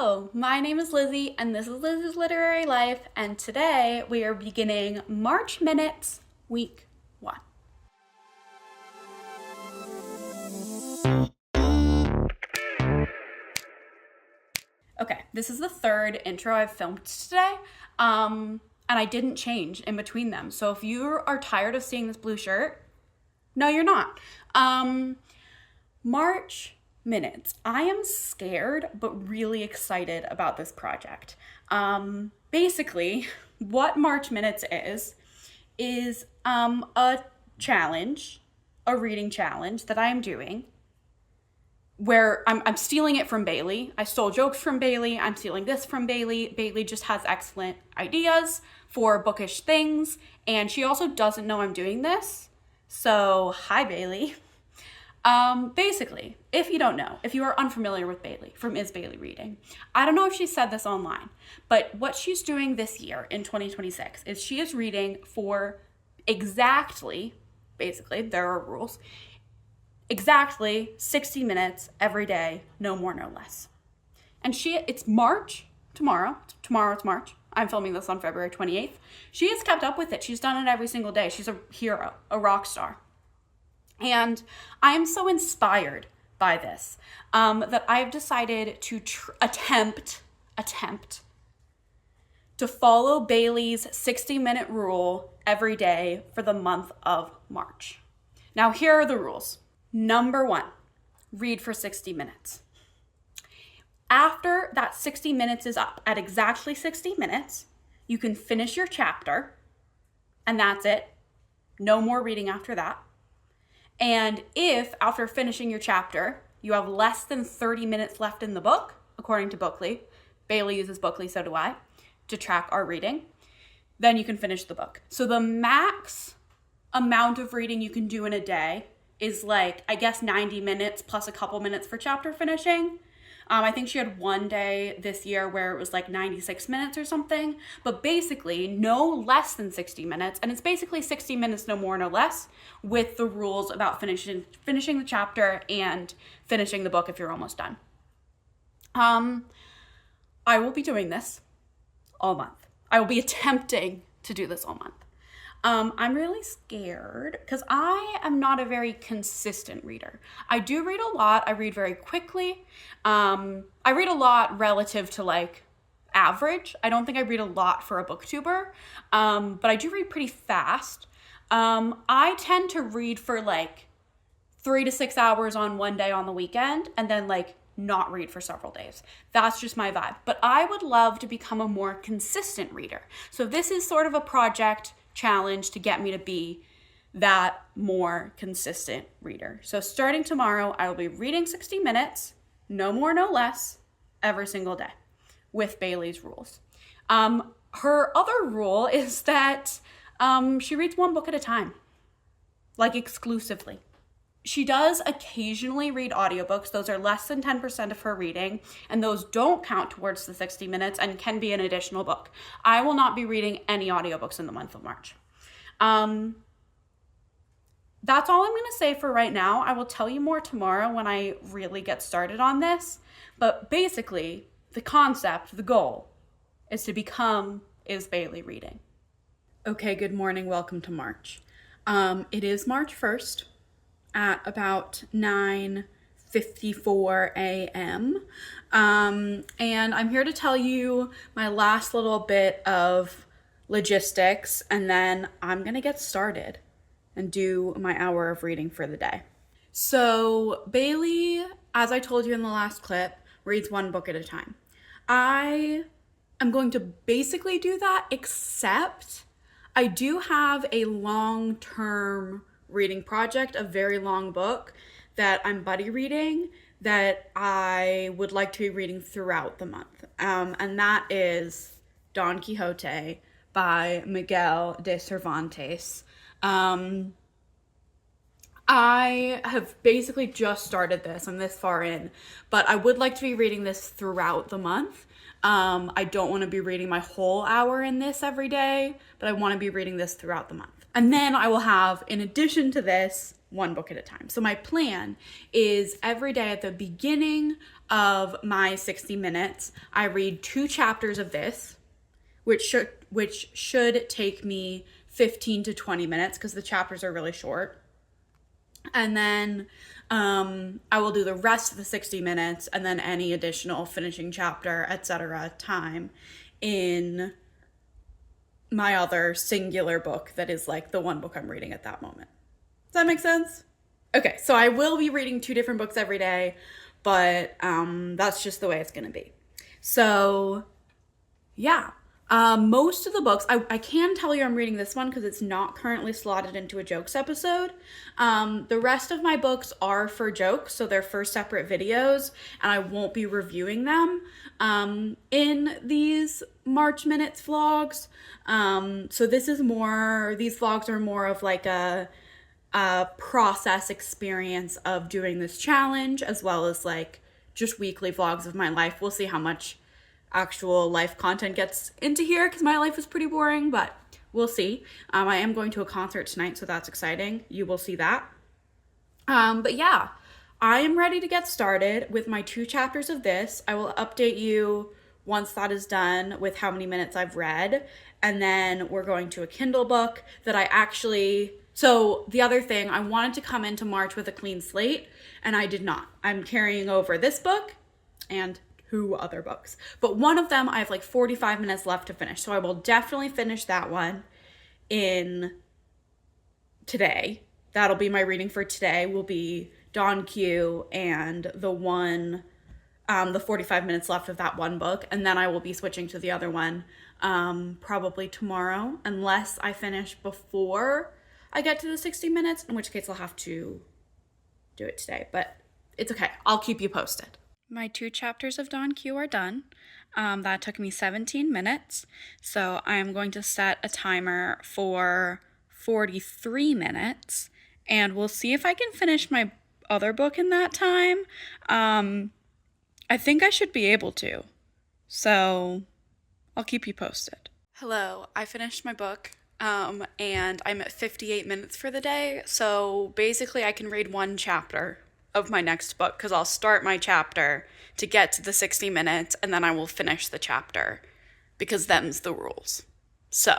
Hello, my name is Lizzie and this is Lizzie's Literary Life, and today we are beginning March Minutes, Week 1. Okay, this is the third intro I've filmed today, and I didn't change in between them. So if you are tired of seeing this blue shirt, no, you're not. March Minutes. I am scared, but really excited about this project. Basically, what March Minutes is a challenge, a reading challenge that I am doing, where I'm stealing it from Bailey. I stole jokes from Bailey. I'm stealing this from Bailey. Bailey just has excellent ideas for bookish things, and she also doesn't know I'm doing this. So, hi, Bailey. Basically, if you don't know, if you are unfamiliar with Bailey from Is Bailey Reading, I don't know if she said this online, but what she's doing this year in 2026 is she is reading for exactly, basically, there are rules, exactly 60 minutes every day, no more, no less. And it's March, tomorrow it's March. I'm filming this on February 28th. She has kept up with it. She's done it every single day. She's a hero, a rock star. And I am so inspired by this that I've decided to attempt to follow Bailey's 60-minute rule every day for the month of March. Now, here are the rules. Number 1, read for 60 minutes. After that 60 minutes is up, at exactly 60 minutes, you can finish your chapter, and that's it. No more reading after that. And if, after finishing your chapter, you have less than 30 minutes left in the book, according to Bookly, Bailey uses Bookly, so do I, to track our reading, then you can finish the book. So the max amount of reading you can do in a day is 90 minutes plus a couple minutes for chapter finishing. I think she had one day this year where it was 96 minutes or something, but basically no less than 60 minutes, and it's basically 60 minutes, no more, no less, with the rules about finishing the chapter and finishing the book if you're almost done. I will be doing this all month. I will be attempting to do this all month. I'm really scared because I am not a very consistent reader. I do read a lot. I read very quickly. I read a lot relative to average. I don't think I read a lot for a booktuber, but I do read pretty fast. I tend to read for 3 to 6 hours on one day on the weekend and then not read for several days. That's just my vibe. But I would love to become a more consistent reader. So this is sort of a project challenge to get me to be that more consistent reader. So starting tomorrow, I will be reading 60 minutes, no more, no less, every single day with Bailey's rules. Her other rule is that she reads one book at a time, exclusively. She does occasionally read audiobooks. Those are less than 10% of her reading, and those don't count towards the 60 minutes and can be an additional book. I will not be reading any audiobooks in the month of March. That's all I'm going to say for right now. I will tell you more tomorrow when I really get started on this. But basically, the concept, the goal, is to become Is Bailey Reading. Okay, good morning. Welcome to March. It is March 1st. At about 9:54 a.m. And I'm here to tell you my last little bit of logistics, and then I'm going to get started and do my hour of reading for the day. So Bailey, as I told you in the last clip, reads one book at a time. I am going to basically do that, except I do have a long-term reading project, a very long book that I'm buddy reading that I would like to be reading throughout the month. And that is Don Quixote by Miguel de Cervantes. I have basically just started this. I'm this far in, but I would like to be reading this throughout the month. I don't want to be reading my whole hour in this every day, but I want to be reading this throughout the month. And then I will have, in addition to this, one book at a time. So my plan is every day at the beginning of my 60 minutes, I read 2 chapters of this, which should take me 15 to 20 minutes because the chapters are really short. And then I will do the rest of the 60 minutes and then any additional finishing chapter, etc. time in my other singular book that is like the one book I'm reading at that moment. Does that make sense? Okay, so I will be reading 2 different books every day, but that's just the way it's going to be. So, yeah. Most of the books, I can tell you I'm reading this one because it's not currently slotted into a jokes episode. The rest of my books are for jokes, so they're for separate videos, and I won't be reviewing them in these March Minutes vlogs. So these vlogs are more of like a process experience of doing this challenge, as well as like just weekly vlogs of my life. We'll see how much actual life content gets into here because my life is pretty boring, but we'll see. I am going to a concert tonight, so that's exciting. You will see that. But yeah, I am ready to get started with my 2 chapters of this. I will update you once that is done with how many minutes I've read. And then we're going to a Kindle book that so the other thing, I wanted to come into March with a clean slate, and I did not. I'm carrying over this book and 2 other books. But one of them I have like 45 minutes left to finish. So I will definitely finish that one in today. That'll be my reading for today, will be Don Q and the 45 minutes left of that one book. And then I will be switching to the other one probably tomorrow, unless I finish before I get to the 60 minutes, in which case I'll have to do it today. But it's okay. I'll keep you posted. My 2 chapters of Don Q are done. That took me 17 minutes. So I am going to set a timer for 43 minutes. And we'll see if I can finish my other book in that time. I think I should be able to. So I'll keep you posted. Hello, I finished my book. And I'm at 58 minutes for the day. So basically I can read 1 chapter of my next book because I'll start my chapter to get to the 60 minutes and then I will finish the chapter because them's the rules. So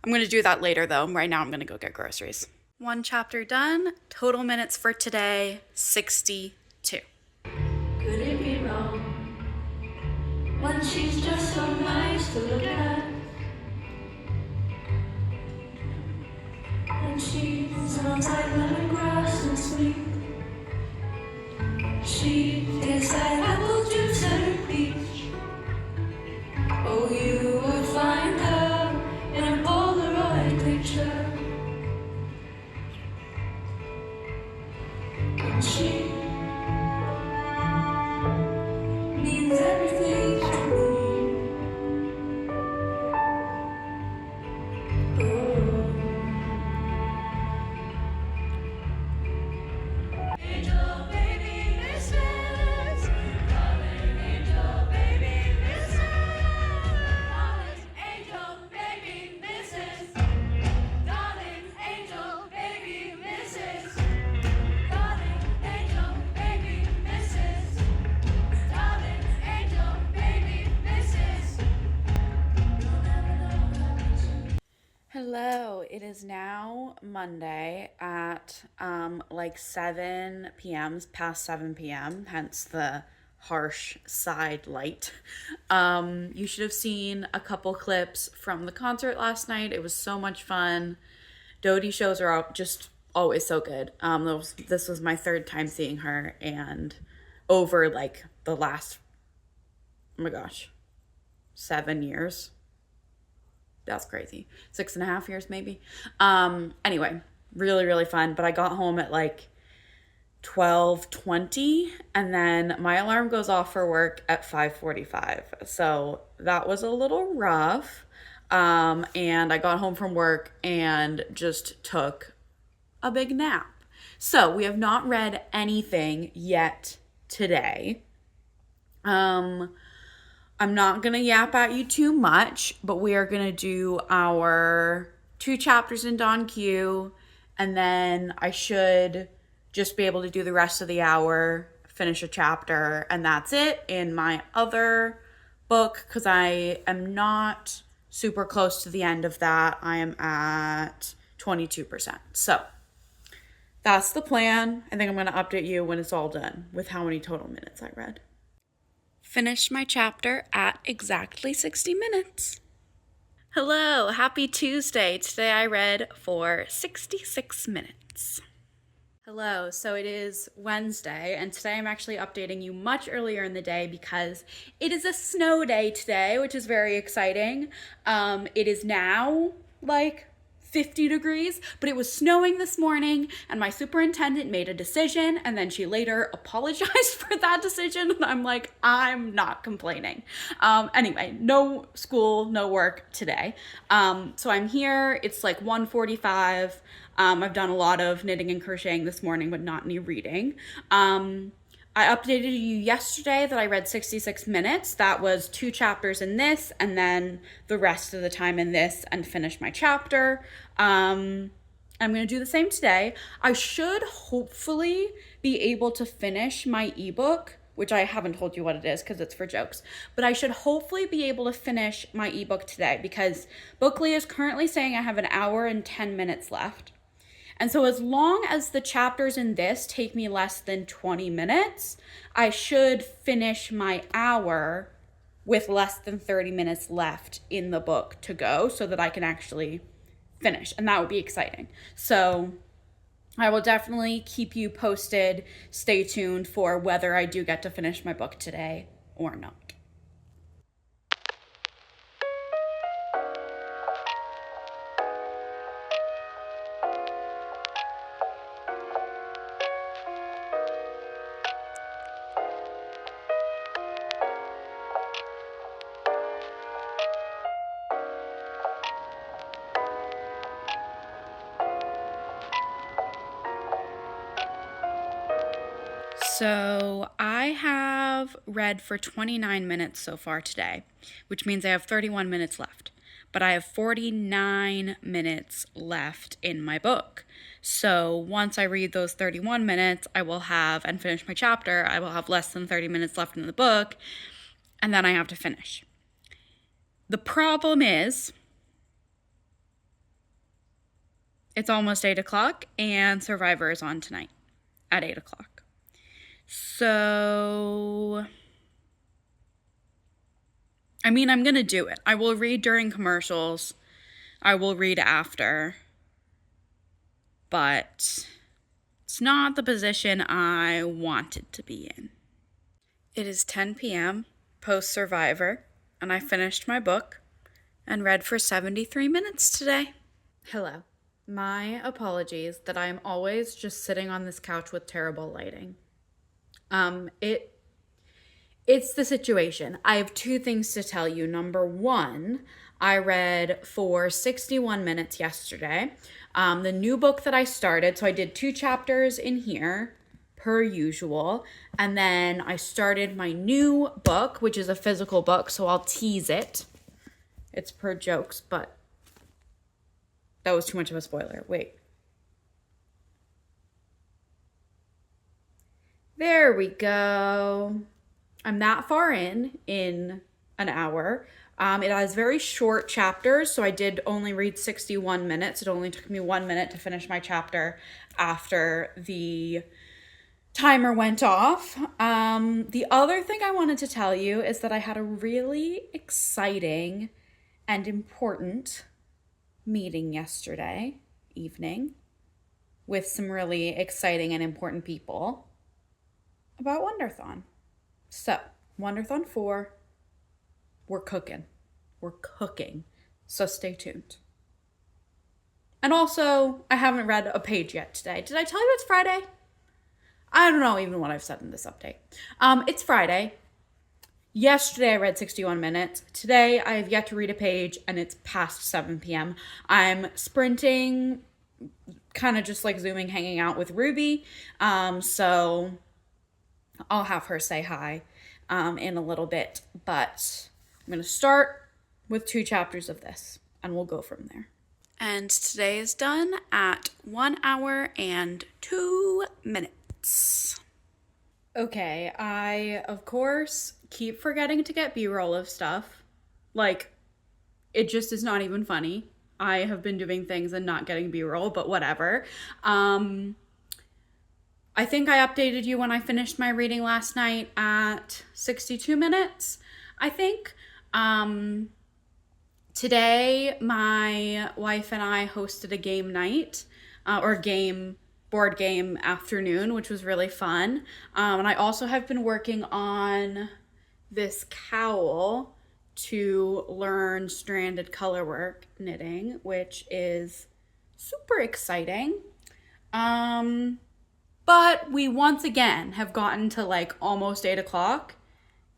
I'm going to do that later though. Right now I'm going to go get groceries. 1 chapter done. Total minutes for today, 62. Could it be wrong when she's just so nice to look at? And she smells like lemongrass and sweet. She tastes like apple juice and peach. Oh, you would find her in a Polaroid picture. And she means everything to me. Oh. Angel baby misses, darling angel baby misses, darling angel baby misses, darling angel baby misses, darling angel baby misses, darling angel baby misses. You'll never know how much. Hello, it is now Monday at like 7 p.m., past 7 p.m., hence the harsh side light. You should have seen a couple clips from the concert last night. It was so much fun. Dodie shows are just always so good. This was my 3rd time seeing her, and over like the last, oh my gosh, 7 years. That's crazy. 6.5 years maybe. Anyway, really, really fun. But I got home at like 12:20, and then my alarm goes off for work at 5:45. So that was a little rough. And I got home from work and just took a big nap. So we have not read anything yet today. I'm not going to yap at you too much, but we are going to do our 2 chapters in Don Q And then I should just be able to do the rest of the hour, finish a chapter, and that's it in my other book, because I am not super close to the end of that. I am at 22%. So that's the plan. I think I'm going to update you when it's all done with how many total minutes I read. Finished my chapter at exactly 60 minutes. Hello, happy Tuesday. Today I read for 66 minutes. Hello, so it is Wednesday, and today I'm actually updating you much earlier in the day because it is a snow day today, which is very exciting. It is now like 50 degrees, but it was snowing this morning, and my superintendent made a decision, and then she later apologized for that decision, and I'm like, I'm not complaining. Anyway, no school, no work today. So I'm here, it's like 1:45. I've done a lot of knitting and crocheting this morning, but not any reading. I updated you yesterday that I read 66 minutes. That was 2 chapters in this, and then the rest of the time in this, and finish my chapter. I'm going to do the same today. I should hopefully be able to finish my ebook, which I haven't told you what it is because it's for jokes. But I should hopefully be able to finish my ebook today because Bookly is currently saying I have an hour and 10 minutes left. And so as long as the chapters in this take me less than 20 minutes, I should finish my hour with less than 30 minutes left in the book to go so that I can actually finish. And that would be exciting. So I will definitely keep you posted. Stay tuned for whether I do get to finish my book today or not. So I have read for 29 minutes so far today, which means I have 31 minutes left. But I have 49 minutes left in my book. So once I read those 31 minutes, I will have, and finish my chapter, I will have less than 30 minutes left in the book, and then I have to finish. The problem is, it's almost 8 o'clock, and Survivor is on tonight at 8 o'clock. So, I mean, I'm going to do it. I will read during commercials. I will read after. But it's not the position I wanted to be in. It is 10 p.m. post-Survivor, and I finished my book and read for 73 minutes today. Hello. My apologies that I'm always just sitting on this couch with terrible lighting. It's the situation. I have 2 things to tell you. Number 1, I read for 61 minutes yesterday. The new book that I started, so I did 2 chapters in here, per usual, and then I started my new book, which is a physical book, so I'll tease it. It's per jokes, but that was too much of a spoiler. Wait. There we go. I'm that far in an hour. It has very short chapters, so I did only read 61 minutes. It only took me 1 minute to finish my chapter after the timer went off. The other thing I wanted to tell you is that I had a really exciting and important meeting yesterday evening with some really exciting and important people about Wonderthon. So, Wonderthon 4, we're cooking. We're cooking. So stay tuned. And also, I haven't read a page yet today. Did I tell you it's Friday? I don't know even what I've said in this update. It's Friday. Yesterday I read 61 minutes. Today I have yet to read a page, and it's past 7 p.m. I'm sprinting, kind of just like Zooming, hanging out with Ruby. So I'll have her say hi in a little bit, but I'm going to start with 2 chapters of this, and we'll go from there. And today is done at 1 hour and 2 minutes. Okay, I, of course, keep forgetting to get B-roll of stuff. Like, it just is not even funny. I have been doing things and not getting B-roll, but whatever. I think I updated you when I finished my reading last night at 62 minutes, I think. Today, my wife and I hosted a game night, board game afternoon, which was really fun. And I also have been working on this cowl to learn stranded colorwork knitting, which is super exciting. But we once again have gotten to like almost 8 o'clock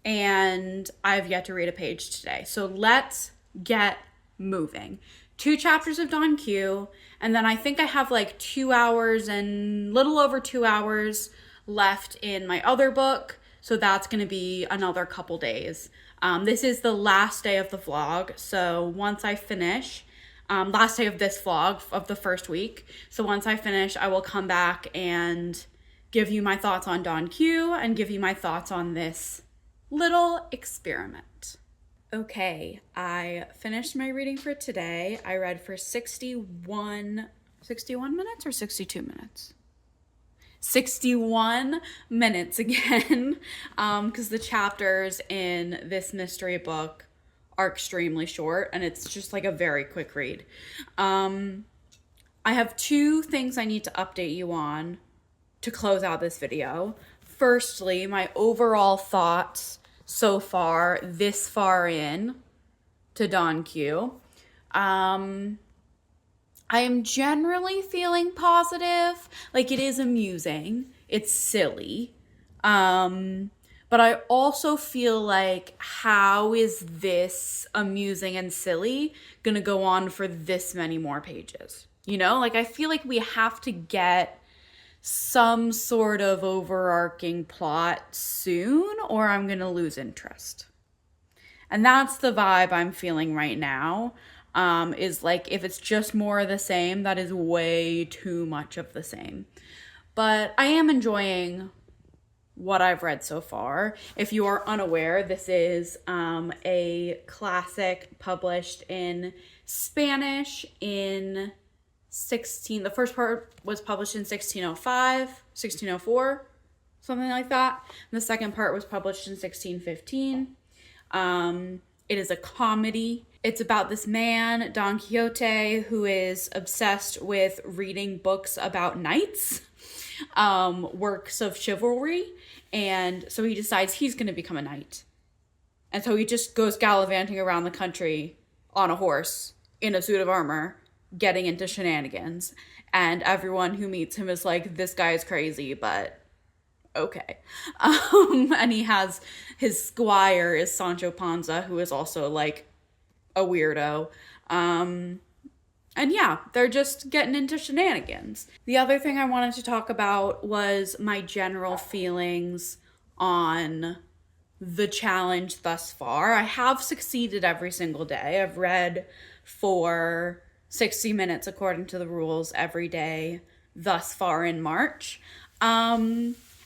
and I've yet to read a page today. So let's get moving. 2 chapters of Dawn Q, and then I think I have like 2 hours and little over 2 hours left in my other book. So that's going to be another couple days. This is the last day of the vlog. So once I finish, last day of this vlog of the first week. So once I finish, I will come back and give you my thoughts on Dawn Q and give you my thoughts on this little experiment. Okay, I finished my reading for today. I read for 61 minutes or 62 minutes? 61 minutes again, because the chapters in this mystery book are extremely short and it's just like a very quick read. I have 2 things I need to update you on to close out this video. Firstly, my overall thoughts so far, this far in to Dawn Q. I am generally feeling positive. Like, it is amusing. It's silly. But I also feel like, how is this amusing and silly gonna go on for this many more pages? You know, like, I feel like we have to get some sort of overarching plot soon, or I'm gonna lose interest. And that's the vibe I'm feeling right now. Is like, if it's just more of the same, that is way too much of the same. But I am enjoying what I've read so far. If you are unaware, this is a classic published in Spanish in the first part was published in 1605, 1604, something like that. And the second part was published in 1615. It is a comedy. It's about this man, Don Quixote, who is obsessed with reading books about knights, works of chivalry. And so he decides he's going to become a knight. And so he just goes gallivanting around the country on a horse in a suit of armor, getting into shenanigans. And everyone who meets him is like, this guy is crazy, but okay. And he has his squire is Sancho Panza, who is also like a weirdo. And yeah, they're just getting into shenanigans. The other thing I wanted to talk about was my general feelings on the challenge thus far. I have succeeded every single day. I've read for 60 minutes according to the rules every day thus far in March.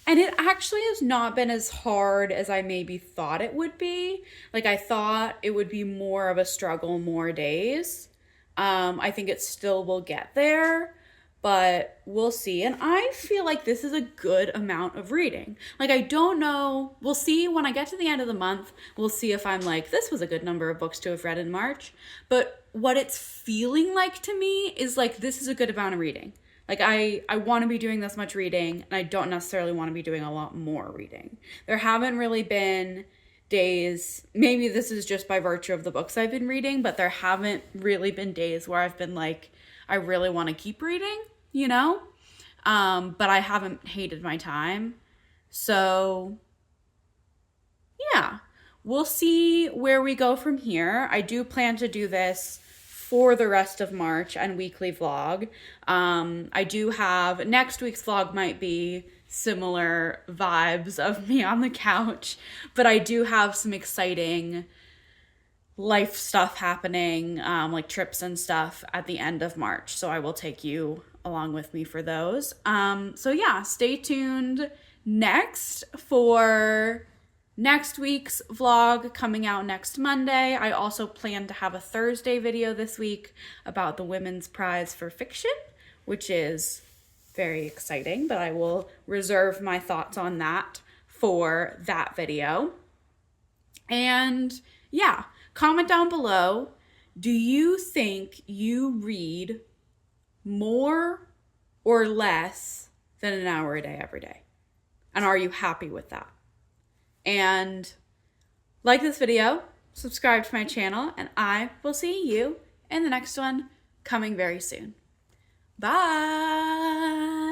And it actually has not been as hard as I maybe thought it would be. Like, I thought it would be more of a struggle more days. I think it still will get there, but we'll see. And I feel like this is a good amount of reading. Like, I don't know. We'll see when I get to the end of the month. We'll see if I'm like, this was a good number of books to have read in March. But what it's feeling like to me is like, this is a good amount of reading. Like, I want to be doing this much reading, and I don't necessarily want to be doing a lot more reading. There haven't really been days, maybe this is just by virtue of the books I've been reading, but there haven't really been days where I've been like, I really want to keep reading, you know? But I haven't hated my time. So, yeah, we'll see where we go from here. I do plan to do this for the rest of March and weekly vlog. I do have, next week's vlog might be similar vibes of me on the couch, but I do have some exciting life stuff happening, like trips and stuff at the end of March. So I will take you along with me for those. So yeah, stay tuned next for next week's vlog coming out next Monday. I also plan to have a Thursday video this week about the Women's Prize for Fiction, which is very exciting, but I will reserve my thoughts on that for that video. And yeah, comment down below, do you think you read more or less than an hour a day every day? And are you happy with that? And like this video, subscribe to my channel, and I will see you in the next one coming very soon. Bye!